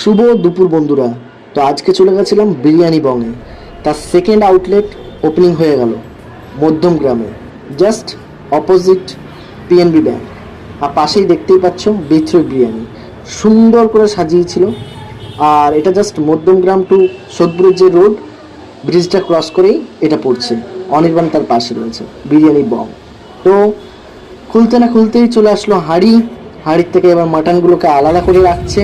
শুভ দুপুর বন্ধুরা। তো আজকে চলে গেছিলাম বিরিয়ানি বংয়ে। তার সেকেন্ড আউটলেট ওপেনিং হয়ে গেল মধ্যম গ্রামে, জাস্ট অপোজিট পিএনবি ব্যাংক। আর পাশেই দেখতেই পাচ্ছ বিথ্রু বিরিয়ানি, সুন্দর করে সাজিয়েছিল। আর এটা জাস্ট মধ্যম গ্রাম টু সোদব্রিজের রোড, ব্রিজটা ক্রস করেই এটা পড়ছে। অনির্বাণ তার পাশে রয়েছে বিরিয়ানি বং। তো খুলতে না খুলতেই চলে আসলো হাঁড়ির থেকে এবার মাটনগুলোকে আলাদা করে রাখছে,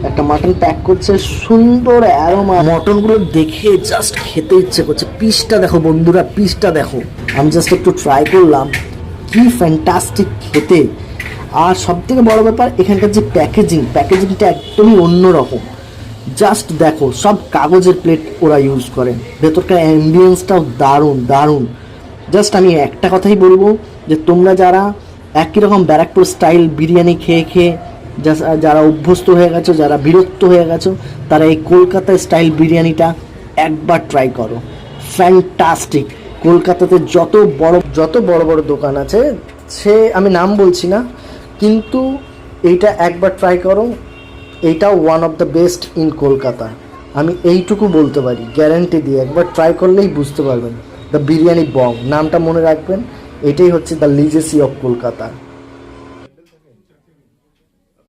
একটা মাটন প্যাক করছে, সুন্দর অ্যারোমা। মটনগুলো দেখে জাস্ট খেতে ইচ্ছে করছে। পিসটা দেখো বন্ধুরা, পিসটা দেখো। আমি জাস্ট একটু ট্রাই করলাম, কি ফ্যান্টাস্টিক খেতে। আর সব থেকে বড় ব্যাপার এখানকার যে প্যাকেজিংটা একদমই অন্যরকম। জাস্ট দেখো, সব কাগজের প্লেট ওরা ইউজ করে, ভেতরকার অ্যাম্বিয়েন্সটাও দারুণ দারুণ। জাস্ট আমি একটা কথাই বলবো যে তোমরা যারা একই রকম ব্যারাকপুর স্টাইল বিরিয়ানি খেয়ে খেয়ে যারা অভ্যস্ত হয়ে গেছো, যারা বিরক্ত হয়ে গেছো, তারা এই কলকাতা স্টাইল বিরিয়ানিটা একবার ট্রাই করো। ফ্যান্টাস্টিক। কলকাতাতে যত বড় বড় দোকান আছে, সে আমি নাম বলছি না, কিন্তু এইটা একবার ট্রাই করো। এইটাও one of the best in Kolkata, আমি এইটুকু বলতে পারি গ্যারান্টি দিয়ে। একবার ট্রাই করলেই বুঝতে পারবেন। দ্য বিরিয়ানি বং নামটা মনে রাখবেন, এটাই হচ্ছে দ্য লিজেসি অফ কলকাতা।